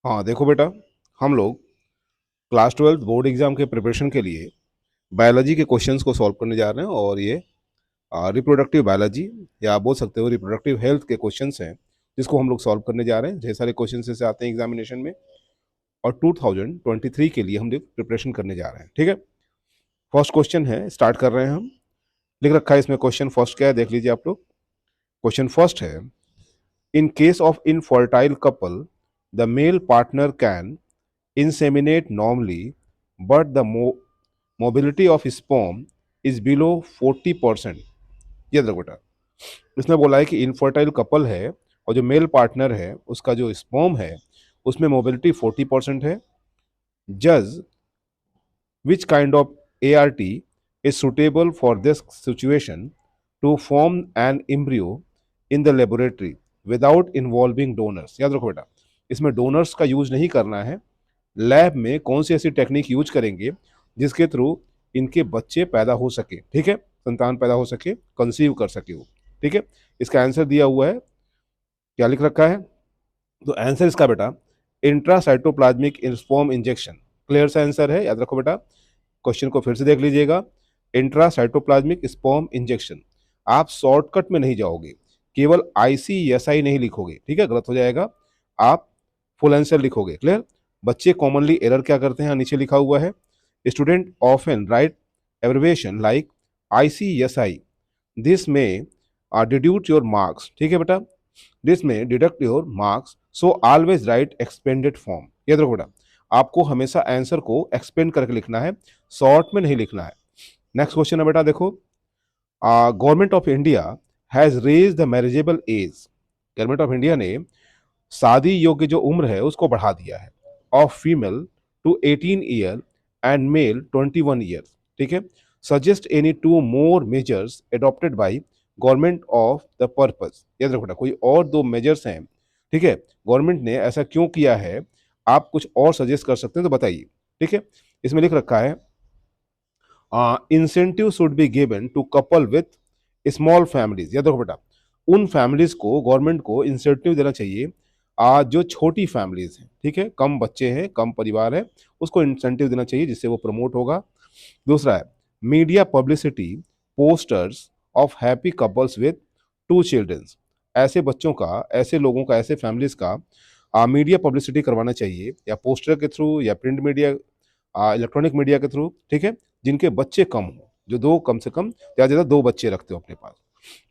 हाँ देखो बेटा, हम लोग क्लास 12 बोर्ड एग्जाम के प्रिपरेशन के लिए बायोलॉजी के क्वेश्चंस को सॉल्व करने जा रहे हैं। और ये रिप्रोडक्टिव बायोलॉजी या आप बोल सकते हो रिप्रोडक्टिव हेल्थ के क्वेश्चंस हैं, जिसको हम लोग सॉल्व करने जा रहे हैं। ढेर सारे क्वेश्चंस ऐसे आते हैं एग्जामिनेशन में, और 2023 के लिए हम लोग प्रिपरेशन करने जा रहे हैं। ठीक है, फर्स्ट क्वेश्चन है, स्टार्ट कर रहे हैं हम। लिख रखा है इसमें क्वेश्चन फर्स्ट क्या है, देख लीजिए आप लोग। क्वेश्चन फर्स्ट है, in case of infertile couple the male partner can inseminate normally, but the mobility of sperm is below 40%। ये देखो बेटा, इसने बोला है कि इनफर्टाइल कपल है और जो मेल पार्टनर है उसका जो स्पर्म है उसमें मोबिलिटी 40% है। जज which kind of ART is suitable for this situation to form an embryo in the laboratory without involving donors। याद रखो बेटा, इसमें डोनर्स का यूज नहीं करना है। लैब में कौन सी ऐसी टेक्निक यूज करेंगे जिसके थ्रू इनके बच्चे पैदा हो सके, ठीक है, संतान पैदा हो सके, कंसीव कर सके वो। ठीक है, इसका आंसर दिया हुआ है, क्या लिख रखा है? तो आंसर इसका बेटा इंट्रासाइटोप्लाज्मिक स्पर्म इंजेक्शन। क्लियर सा आंसर है, याद रखो बेटा। क्वेश्चन को फिर से देख लीजिएगा, इंट्रासाइटोप्लाज्मिक स्पर्म इंजेक्शन। आप शॉर्टकट में नहीं जाओगे, केवल ICSI नहीं लिखोगे, ठीक है, गलत हो जाएगा। आप फुल आंसर लिखोगे। क्लियर? बच्चे कॉमनली एरर क्या करते हैं, नीचे लिखा हुआ है, student often right abbreviation like ICSI, this में डिड्यूट योर मार्क्स। ठीक है बेटा, दिस में deduct your marks, so always right expanded form. याद रखो बेटा, आपको हमेशा आंसर को एक्सपेंड करके लिखना है, शॉर्ट में नहीं लिखना है। नेक्स्ट क्वेश्चन है बेटा, देखो, government of India has raise the marriageable age. Government of India ने शादी योग्य जो उम्र है उसको बढ़ा दिया है, of female to 18 year and male 21 year. ठीक है, suggest any two more measures adopted by government of the purpose. याद रखो बेटा, कोई और दो मेजर्स हैं, ठीक है, गवर्नमेंट ने ऐसा क्यों किया है, आप कुछ और सजेस्ट कर सकते हैं तो बताइए। ठीक है, इसमें लिख रखा है, incentive should be given to couple with small families. याद रखो बेटा, उन फैमिलीज को गवर्नमेंट को इंसेंटिव देना चाहिए, जो छोटी फैमिलीज हैं, ठीक है, कम बच्चे हैं, कम परिवार है, उसको इंसेंटिव देना चाहिए जिससे वो प्रमोट होगा। दूसरा है, media publicity posters of happy couples with 2 childrens. ऐसे बच्चों का, ऐसे लोगों का, ऐसे फैमिलीज का मीडिया पब्लिसिटी करवाना चाहिए, या पोस्टर के थ्रू, या प्रिंट मीडिया, इलेक्ट्रॉनिक मीडिया के थ्रू, ठीक है, जिनके बच्चे कम हो, जो दो, कम से कम ज़्यादा 2 बच्चे रखते हो अपने पास।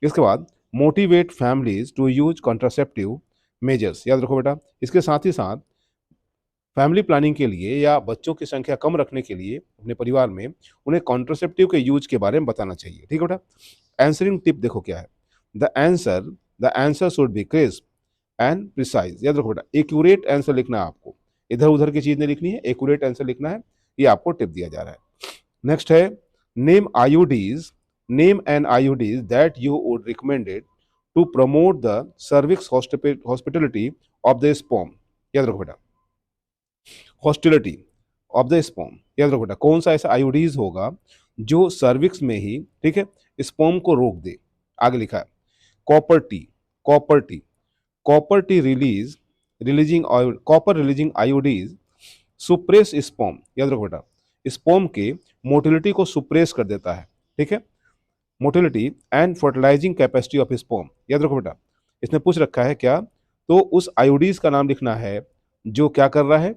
इसके बाद motivate families to use contraceptive measures. याद रखो बेटा, इसके साथ ही साथ फैमिली प्लानिंग के लिए या बच्चों की संख्या कम रखने के लिए अपने परिवार में उन्हें कॉन्ट्रासेप्टिव के यूज के बारे में बताना चाहिए। ठीक है बेटा, आंसरिंग टिप देखो क्या है, the answer should be crisp and precise. याद रखो बेटा, एक्यूरेट आंसर लिखना है आपको, इधर उधर की चीज नहीं लिखनी है, एक्यूरेट आंसर लिखना है, ये आपको टिप दिया जा रहा है। नेक्स्ट है, name IUDs, name an IUDs that you would recommended to promote the cervix hospitality of the sperm. याद रखो बेटा, हॉस्टिलिटी ऑफ द स्पर्म। याद रखो बेटा, कौन सा ऐसा IUDs होगा जो सर्विक्स में ही, ठीक है, स्पर्म को रोक दे। आगे लिखा है, copper T, copper T, copper T releasing IUDs suppress sperm. याद रखो बेटा, स्पर्म के मोटिलिटी को सुप्रेस कर देता है, ठीक है, motility and fertilising capacity of sperm. याद रखो बेटा, इसने पूछ रखा है क्या, तो उस IUDs का नाम लिखना है जो क्या कर रहा है,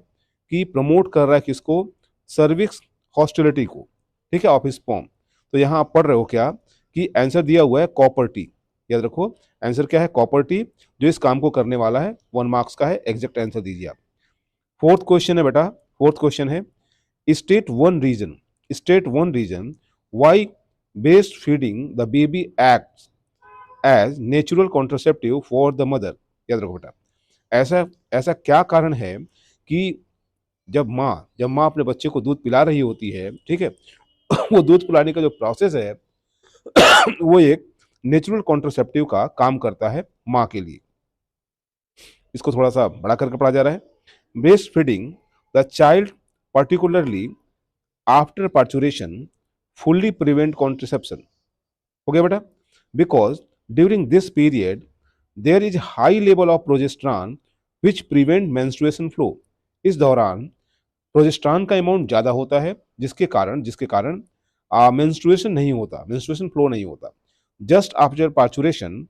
कि प्रमोट कर रहा है किसको, सर्विक्स हॉस्टिलिटी को, ठीक है, ऑफ स्पर्म। तो यहाँ आप पढ़ रहे हो क्या, कि आंसर दिया हुआ है कॉपर टी। याद रखो, आंसर क्या है, कॉपर टी, जो इस काम को करने वाला है, 1 मार्क्स का है, एग्जैक्ट आंसर दीजिए आप। फोर्थ क्वेश्चन है बेटा, फोर्थ क्वेश्चन है, state one reason why breast feeding the baby act as natural contraceptive for the mother. याद रखो बेटा, ऐसा ऐसा क्या कारण है कि जब माँ अपने बच्चे को दूध पिला रही होती है, ठीक है, वो दूध पिलाने का जो प्रोसेस है वो एक नेचुरल कॉन्ट्रासेप्टिव का काम करता है माँ के लिए। इसको थोड़ा सा बड़ा करके पढ़ा जा रहा है, breast feeding the child particularly after parturition fully prevent contraception। हो गया बेटा, because during this period there is high level of progesterone which prevent menstruation flow। इस दौरान प्रोजेस्टेरॉन का अमाउंट ज़्यादा होता है, जिसके कारण मेंस्ट्रुएशन नहीं होता, मेंस्ट्रुएशन फ्लो नहीं होता। Just after parturition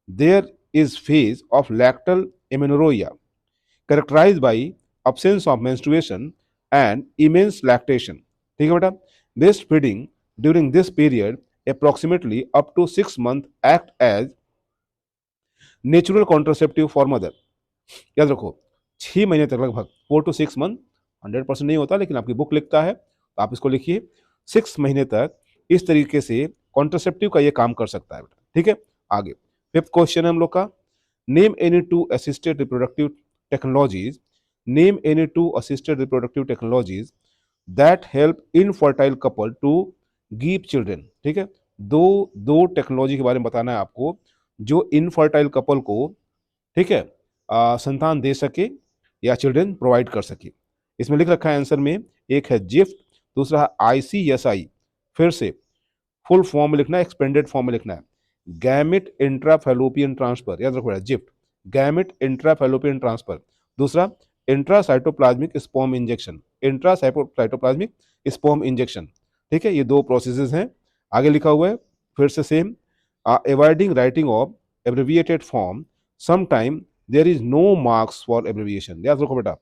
there is phase of lactational amenorrhoea characterized by absence of menstruation and immense lactation। ठीक है बेटा। breast feeding during this period approximately up to 6 months act as natural contraceptive for mother। याद रखो 6 महीने तक लगभग 4 to 6 month, 100% नहीं होता लेकिन आपकी बुक लिखता है तो आप इसको लिखिए 6 महीने तक इस तरीके से कॉन्ट्रासेप्टिव का ये काम कर सकता है बेटा। ठीक है, आगे 5th क्वेश्चन है हम लोग का। Name any two assisted reproductive technologies, name any two assisted reproductive technologies that help infertile couple to give children. ठीक है, दो टेक्नोलॉजी के बारे में बताना है आपको जो इनफर्टाइल कपल को, ठीक है, संतान दे सके या चिल्ड्रन प्रोवाइड कर सके। इसमें लिख रखा है आंसर में, एक है जिफ्ट, दूसरा है ICSI, फिर से फुल फॉर्म में लिखना है, एक्सपेंडेड फॉर्म में लिखना है, गैमेट इंट्राफैलोपियन ट्रांसफर। याद रखो जिफ्ट, गैमेट इंट्राफैलोपियन ट्रांसफर। दूसरा intracytoplasmic sperm injection, intracytoplasmic sperm injection. ठीक है, ये दो प्रोसेसेस हैं। आगे लिखा हुआ है फिर से same, avoiding writing of abbreviated form, sometime there is no marks for abbreviation. याद रखो बेटा,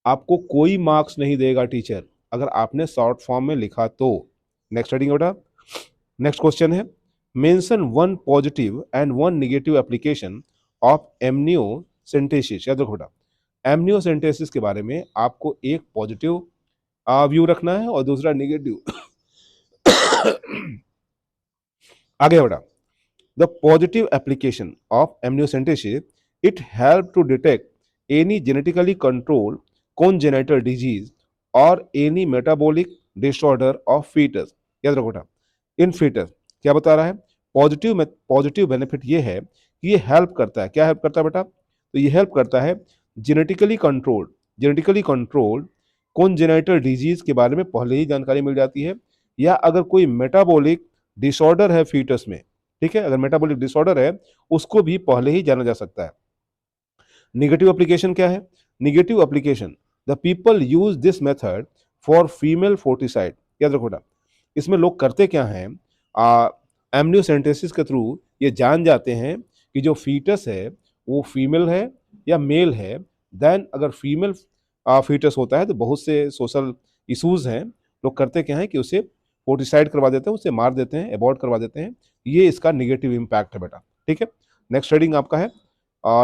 आपको कोई मार्क्स नहीं देगा टीचर अगर आपने शॉर्ट फॉर्म में लिखा तो। नेक्स्ट हेडिंग बेटा, नेक्स्ट क्वेश्चन है, mention one positive and one negative application of amniocentesis. याद रखो बेटा, एमनियोसेंटेसिस के बारे में आपको एक पॉजिटिव व्यू रखना है और दूसरा नेगेटिव। आगे बेटा, the positive application of amniocentesis, it help to detect any genetically controlled congenital disease और any metabolic disorder of fetus। याद रखो बेटा, इन fetus क्या बता रहा है, पॉजिटिव बेनिफिट ये है कि ये हेल्प करता है। क्या हेल्प करता है बेटा, तो ये हेल्प करता है जेनेटिकली कंट्रोल्ड congenital डिजीज के बारे में पहले ही जानकारी मिल जाती है, या अगर कोई मेटाबॉलिक डिसऑर्डर है फीटस में, ठीक है, अगर मेटाबॉलिक डिसऑर्डर है उसको भी पहले ही जाना जा सकता है। नेगेटिव एप्लीकेशन क्या है, negative application, the people use this method for female foeticide. याद रखो बेटा, इसमें लोग करते क्या हैं, एमनियोसेंटेसिस के थ्रू ये जान जाते हैं कि जो फीटस है वो फीमेल है या मेल है। देन अगर फीमेल फीटस होता है तो बहुत से सोशल इशूज हैं, लोग करते क्या हैं कि उसे फोर्टिसाइड करवा देते हैं, उसे मार देते हैं, एबॉर्ट करवा देते हैं। ये इसका नेगेटिव इम्पैक्ट है बेटा। ठीक है, नेक्स्ट हेडिंग आपका है,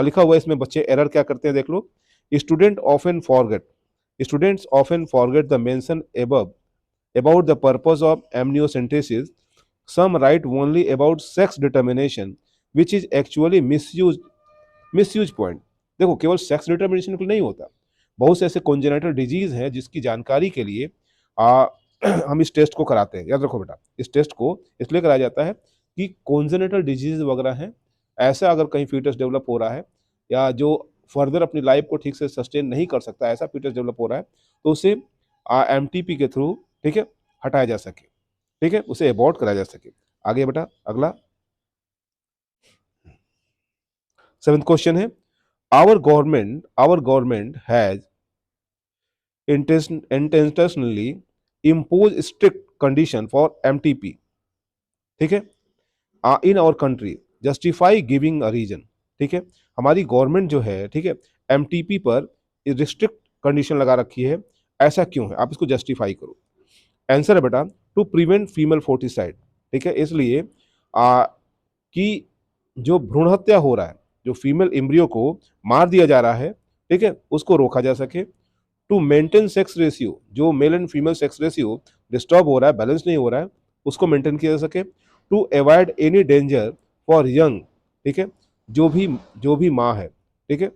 लिखा हुआ है इसमें बच्चे एरर क्या करते हैं देख लो। Students often forget the mention above about the purpose of amniocentesis. Some write only about sex determination, which is actually misuse point। देखो, केवल सेक्स डिटर्मिनेशन के लिए नहीं होता, बहुत से ऐसे congenital डिजीज हैं जिसकी जानकारी के लिए हम इस टेस्ट को कराते हैं। याद रखो बेटा, इस टेस्ट को इसलिए कराया जाता है कि congenital डिजीज वगैरह हैं, ऐसा अगर कहीं फीटस डेवलप हो रहा है या जो फर्दर अपनी लाइफ को ठीक से सस्टेन नहीं कर सकता, ऐसा फीटस डेवलप हो रहा है, तो उसे MTP के थ्रू, ठीक है, हटाया जा सके, ठीक है, उसे अबॉर्ट कराया जा सके। आगे बेटा अगला 7th क्वेश्चन है, our government has intentionally impose strict condition for MTP। ठीक है, in our country, justify giving a reason. ठीक है, हमारी गवर्नमेंट जो है, ठीक है, MTP पर रिस्ट्रिक्ट कंडीशन लगा रखी है, ऐसा क्यों है, आप इसको जस्टिफाई करो। आंसर है बेटा, टू प्रिवेंट फीमेल फोर्टिसाइड। ठीक है, इसलिए कि जो भ्रूण हत्या हो रहा है, जो फीमेल एम्ब्रियो को मार दिया जा रहा है, ठीक है, उसको रोका जा सके। टू मेंटेन सेक्स रेशियो, जो male and female sex ratio disturb हो रहा है, बैलेंस नहीं हो रहा है, उसको मेंटेन किया जा सके। To avoid any danger for young, ठीक है, जो भी माँ है, ठीक है,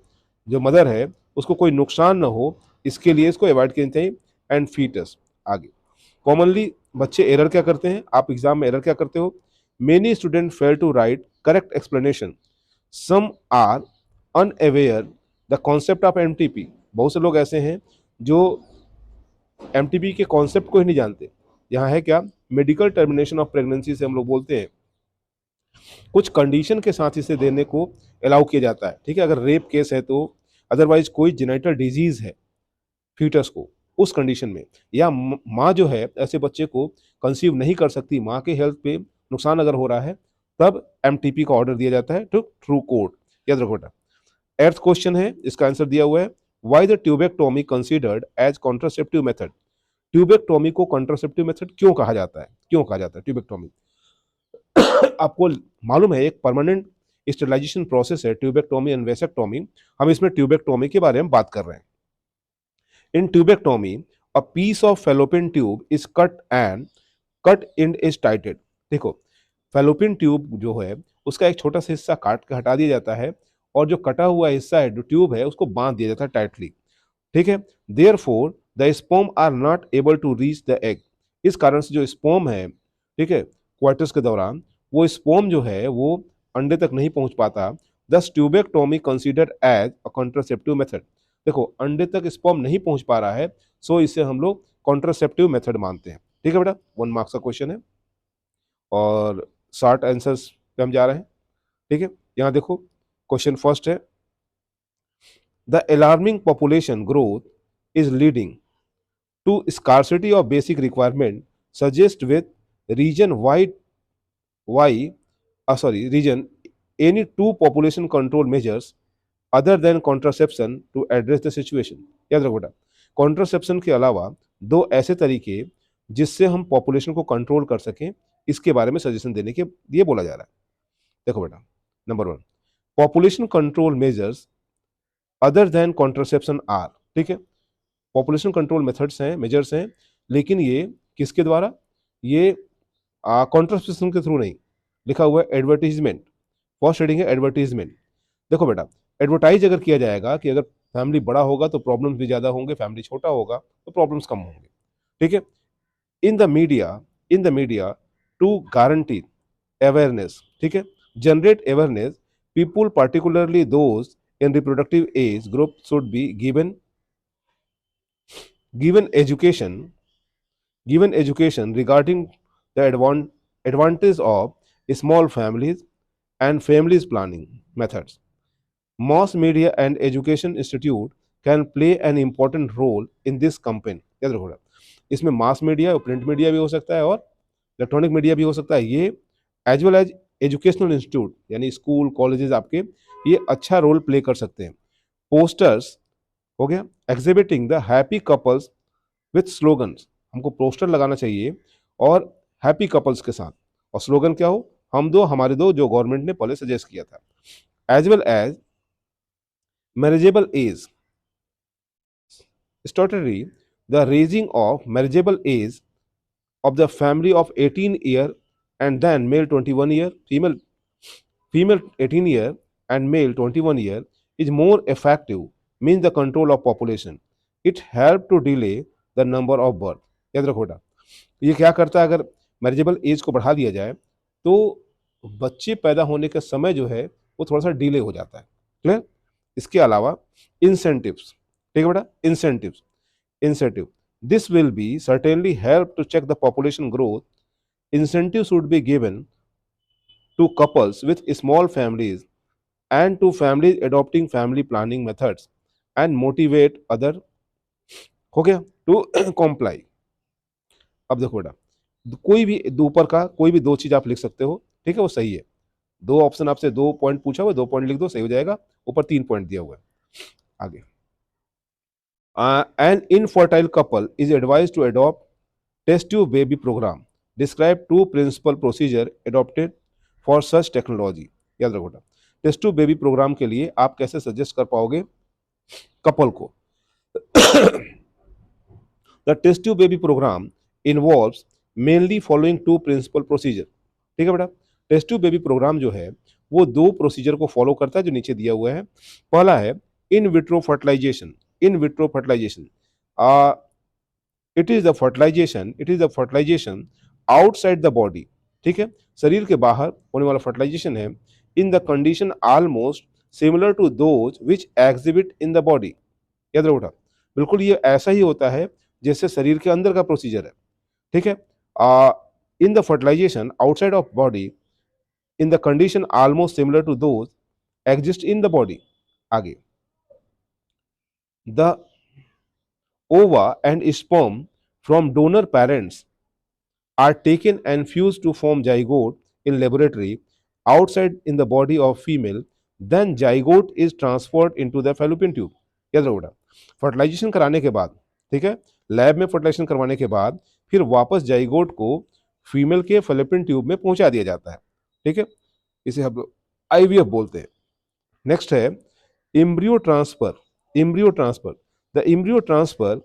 जो मदर है, उसको कोई नुकसान ना हो, इसके लिए इसको अवॉइड करना चाहिए। And foetus. आगे कॉमनली बच्चे एरर क्या करते हैं, आप एग्जाम में एरर क्या करते हो, many student fail to write correct explanation, some are unaware the concept of MTP। बहुत से लोग ऐसे हैं जो MTP के कॉन्सेप्ट को ही नहीं जानते। यहाँ है क्या, मेडिकल टर्मिनेशन ऑफ प्रेगनेंसी से हम लोग बोलते हैं, कुछ कंडीशन के साथ इसे देने को अलाउ किया जाता है। ठीक है, अगर रेप केस है तो, अदरवाइज कोई जेनेटल डिजीज है, फीटस को उस कंडीशन में, या माँ जो है ऐसे बच्चे को कंसीव नहीं कर सकती, माँ के हेल्थ पे नुकसान अगर हो रहा है, तब एमटीपी का ऑर्डर दिया जाता है टू थ्रू कोर्ट। याद रखो बेटा। एर्थ क्वेश्चन है, इसका आंसर दिया हुआ है, why the tubectomy considered as contraceptive method. Tubectomy को कॉन्ट्रासेप्टिव मेथड क्यों कहा जाता है, क्यों कहा जाता है ट्यूबेक्टोमी? आपको मालूम है एक परमानेंट स्टेरिलाइजेशन प्रोसेस है ट्यूबेक्टोमी एंड वेसेक्टोमी, हम इसमें ट्यूबेक्टोमी के बारे में बात कर रहे हैं। In tubectomy a piece of fallopian tube is cut and cut end is tied. देखो, फेलोपियन ट्यूब जो है उसका एक छोटा सा हिस्सा काट के हटा दिया जाता है, और जो कटा हुआ हिस्सा है, जो ट्यूब है, उसको बांध दिया जाता है टाइटली। ठीक है, therefore the sperm are not able to reach the egg. इस कारण से जो स्पर्म है, ठीक है, क्वार्टर्स के दौरान वो स्पर्म जो है वो अंडे तक नहीं पहुंच पाता। Thus tubectomy considered as a contraceptive method. देखो, अंडे तक स्पर्म नहीं पहुंच पा रहा है, सो इसे हम लोग कॉन्ट्रासेप्टिव मेथड मानते हैं। ठीक है बेटा, 1 मार्क्स का क्वेश्चन है और 60 आंसर्स पे हम जा रहे हैं। ठीक है, यहाँ देखो, क्वेश्चन फर्स्ट है, the alarming population growth is leading to scarcity of basic requirement suggest with region region any two population control measures other than contraception to address the situation। याद रखो बेटा, कॉन्ट्रासेप्शन के अलावा दो ऐसे तरीके जिससे हम पॉपुलेशन को कंट्रोल कर सकें, इसके बारे में सजेशन देने के लिए बोला जा रहा है। देखो बेटा, number 1, population control measures other than contraception are. ठीक है, पॉपुलेशन कंट्रोल मेथड्स हैं, मेजर्स हैं, लेकिन ये किसके द्वारा, ये कॉन्ट्रासेप्शन के थ्रू नहीं। लिखा हुआ है एडवर्टीजमेंट, फर्स्ट हेडिंग है एडवर्टीजमेंट। देखो बेटा, एडवर्टाइज अगर किया जाएगा कि अगर फैमिली बड़ा होगा तो प्रॉब्लम्स भी ज़्यादा होंगे, फैमिली छोटा होगा तो प्रॉब्लम्स कम होंगे। ठीक है, in the media to guarantee awareness, ठीक है, generate awareness, people particularly those in reproductive age group should be given education given education regarding the advantage of small families and families planning methods. Mass media and education institute can play an important role in this campaign। याद रखो, इसमें mass media और print media भी हो सकता है और electronic media भी हो सकता है, ये as well as educational institute यानी स्कूल कॉलेजेस आपके, ये अच्छा रोल प्ले कर सकते हैं। पोस्टर्स हो गया, exhibiting the happy couples with slogans, हमको पोस्टर लगाना चाहिए और हैप्पी कपल्स के साथ, और स्लोगन क्या हो, हम दो हमारे दो, जो गवर्नमेंट ने पहले सजेस्ट किया था। As well as marriageable age statutory, the raising of marriageable age of the family of 18 year and then male 21 year, female 18 year and male 21 year is more effective means the control of population, it help to delay the number of birth। याद रखो बेटा, ये क्या करता है, अगर marriageable age को बढ़ा दिया जाए तो बच्चे पैदा होने का समय जो है वो थोड़ा सा डिले हो जाता है। क्लियर? इसके अलावा इंसेंटिव्स, ठीक है बेटा, incentive, this will be certainly help to check the population growth। Incentives should be given to couples with small families and to families adopting family planning methods and motivate other, हो गया, to comply। अब देखो बेटा, कोई भी दो ऊपर का कोई भी दो चीज आप लिख सकते हो, ठीक है, वो सही है। दो ऑप्शन आपसे, दो पॉइंट पूछा हुआ, 2 पॉइंट लिख दो, सही हो जाएगा। ऊपर 3 पॉइंट दिया हुआ है। आगे, an infertile couple is advised to adopt test tube baby program। describe two principal procedure adopted for such technology। याद रखो बेटा, टेस्ट ट्यूब बेबी प्रोग्राम के लिए आप कैसे सजेस्ट कर पाओगे कपल को। The test tube baby programme involves mainly following two principal procedure. ठीक है बेटा, टेस्ट ट्यूब बेबी प्रोग्राम जो है वो दो प्रोसीजर को फॉलो करता है जो नीचे दिया हुआ है। पहला है in vitro fertilisation. In vitro fertilisation, it is the fertilisation outside the body. ठीक है, शरीर के बाहर होने वाला फर्टिलाइजेशन है। In the condition almost similar to those which exhibit in the body. याद रखो बेटा, बिल्कुल ये ऐसा ही होता है जैसे शरीर के अंदर का प्रोसीजर है। ठीक है, in the fertilisation outside of body in the condition almost similar to those exist in the body. आगे, the ova and sperm from donor parents are taken and fused to form zygote in laboratory outside in the body of female, then zygote is transferred into the fallopian tube. याद रखो बेटा, fertilisation कराने के बाद, ठीक है, lab में fertilisation करवाने के बाद फिर वापस जाइगोट को फीमेल के फैलोपियन ट्यूब में पहुंचा दिया जाता है, ठीक है, इसे हम लोग आईवीएफ बोलते हैं। नेक्स्ट है embryo transfer. Embryo transfer, the embryo transfer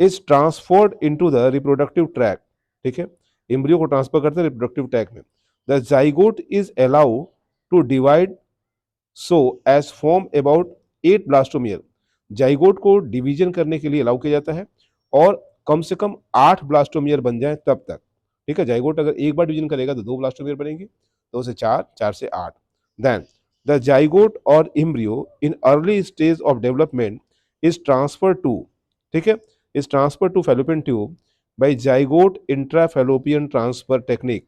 is transferred into the reproductive tract, ठीक है, एम्ब्रियो को ट्रांसफर करते हैं रिप्रोडक्टिव ट्रैक में। The zygote is allow to divide so as form about 8 blastomere. Zygote को डिवीजन करने के लिए अलाउ किया जाता है और कम से कम 8 ब्लास्टोमियर बन जाए तब तक, ठीक है। जाइगोट अगर एक बार डिवीजन करेगा तो 2 ब्लास्टोमियर बनेंगे, 2 से 4, 4 से 8। Then the zygote or embryo in early stage of development is transfer to, ठीक है, is transferred to fallopian tube by zygote intrafallopian transfer technique,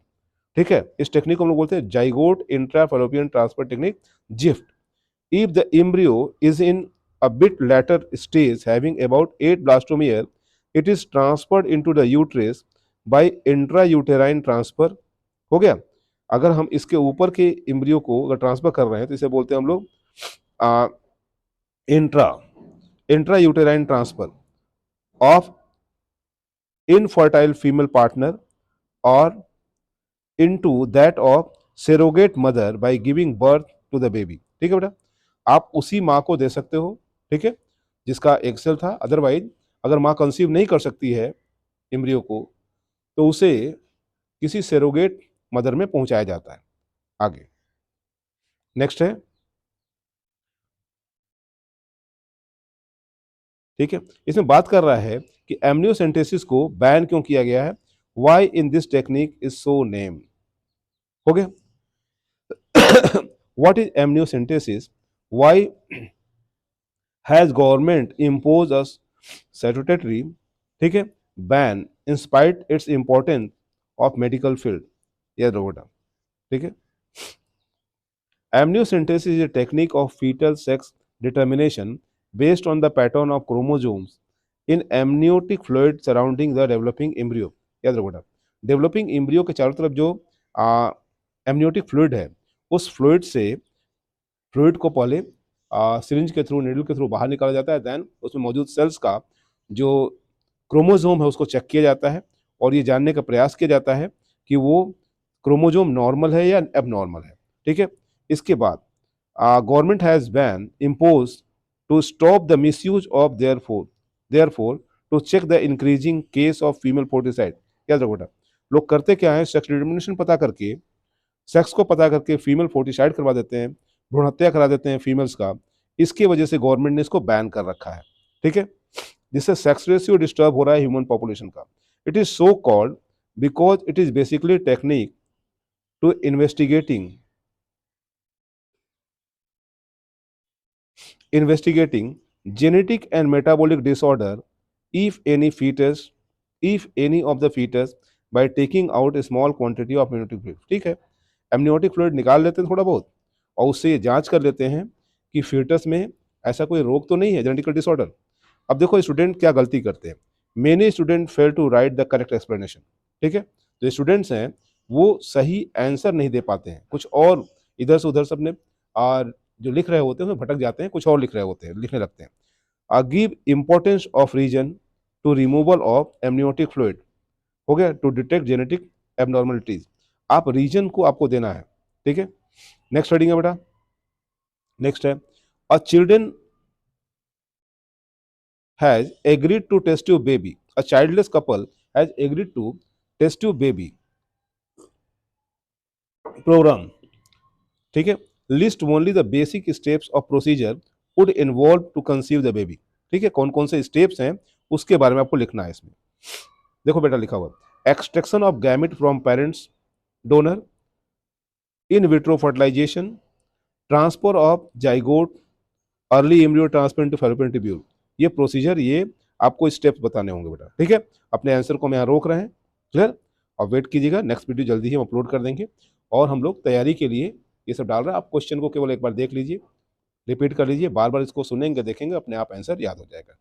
ठीक है। इस टेक्निक को हम लोग बोलते हैं zygote intrafallopian transfer technique, GIFT. If the embryo is in a bit later stage having about 8 blastomere, it is transferred into the uterus by intrauterine transfer। हो गया। अगर हम इसके ऊपर के एम्ब्रियो को अगर ट्रांसफर कर रहे हैं तो इसे बोलते हैं हम लोग intrauterine transfer of infertile female partner or into that of surrogate mother by giving birth to the baby, ठीक है बेटा। आप उसी माँ को दे सकते हो, ठीक है, जिसका एग सेल था। अदरवाइज अगर माँ कंसीव नहीं कर सकती है एम्ब्रियो को तो उसे किसी सेरोगेट मदर में पहुंचाया जाता है। आगे नेक्स्ट है, ठीक है, इसमें बात कर रहा है कि एमनियोसेंटेसिस को बैन क्यों किया गया है, why in this technique is so name. हो गया। What is amniocentesis, why has government impose a statutory, ठीक है, ban in spite its importance of medical field. याद रखो बेटा, ठीक है। Amniocentesis is a technique of fetal sex determination based on the pattern of chromosomes in amniotic fluid surrounding the developing embryo। याद रखो बेटा, डेवलपिंग एम्ब्रियो के चारों तरफ जो एमनियोटिक फ्लूइड है, उस फ्लूइड को पहले सिरिंज के थ्रू, नीडल के थ्रू बाहर निकाला जाता है। देन उसमें मौजूद सेल्स का जो क्रोमोजोम है उसको चेक किया जाता है और ये जानने का प्रयास किया जाता है कि वो क्रोमोजोम नॉर्मल है या एबनॉर्मल है, ठीक है। इसके बाद government has ban impose to stop the misuse of therefore to check the increasing case of female foeticide. याद रखो बेटा, लोग करते क्या है, सेक्स डिटर्मिनेशन पता करके, सेक्स को पता करके फीमेल फोर्टिसाइड करवा देते हैं, भ्रूण हत्या करा देते हैं फीमेल्स का। इसकी वजह से गवर्नमेंट ने इसको बैन कर रखा है, ठीक है, जिससे सेक्स रेशियो डिस्टर्ब हो रहा है ह्यूमन पॉपुलेशन का। It is so called because it is basically technique to investigating genetic and metabolic disorder if any of the fetus by taking out a small quantity of amniotic fluid, ठीक है। Amniotic fluid निकाल लेते हैं थोड़ा बहुत और उससे ये जांच कर लेते हैं कि फीटस में ऐसा कोई रोग तो नहीं है, जेनेटिकल डिसऑर्डर। अब देखो स्टूडेंट क्या गलती करते हैं, many student fail to write the correct explanation, ठीक है। जो स्टूडेंट्स हैं वो सही आंसर नहीं दे पाते हैं, कुछ और इधर से उधर सबने और जो लिख रहे होते हैं उसमें भटक जाते हैं, कुछ और लिखने लगते हैं। Give importance of reason to removal of amniotic fluid, हो गया, टू डिटेक्ट जेनेटिक एबनॉर्मलिटीज। आप रीजन को आपको देना है, ठीक है। नेक्स्ट हेडिंग है बेटा, नेक्स्ट है a children has agreed to test tube baby, a childless couple has agreed to test tube baby programme, ठीक है। List only the basic steps of procedure would involve to conceive the baby, ठीक है। कौन कौन से steps हैं उसके बारे में आपको लिखना है इसमें। देखो बेटा लिखा हुआ, extraction of gamete from parents donor, in vitro fertilisation, transfer of zygote, early embryo transfer into fallopian tubule. ये प्रोसीजर, ये आपको स्टेप्स बताने होंगे बेटा, ठीक है। अपने आंसर को हम यहाँ रोक रहे हैं, क्लियर। और वेट कीजिएगा, नेक्स्ट वीडियो जल्दी ही हम अपलोड कर देंगे और हम लोग तैयारी के लिए ये सब डाल रहे हैं। आप क्वेश्चन को केवल एक बार देख लीजिए, रिपीट कर लीजिए, बार बार इसको सुनेंगे, देखेंगे, अपने आप आंसर याद हो जाएगा।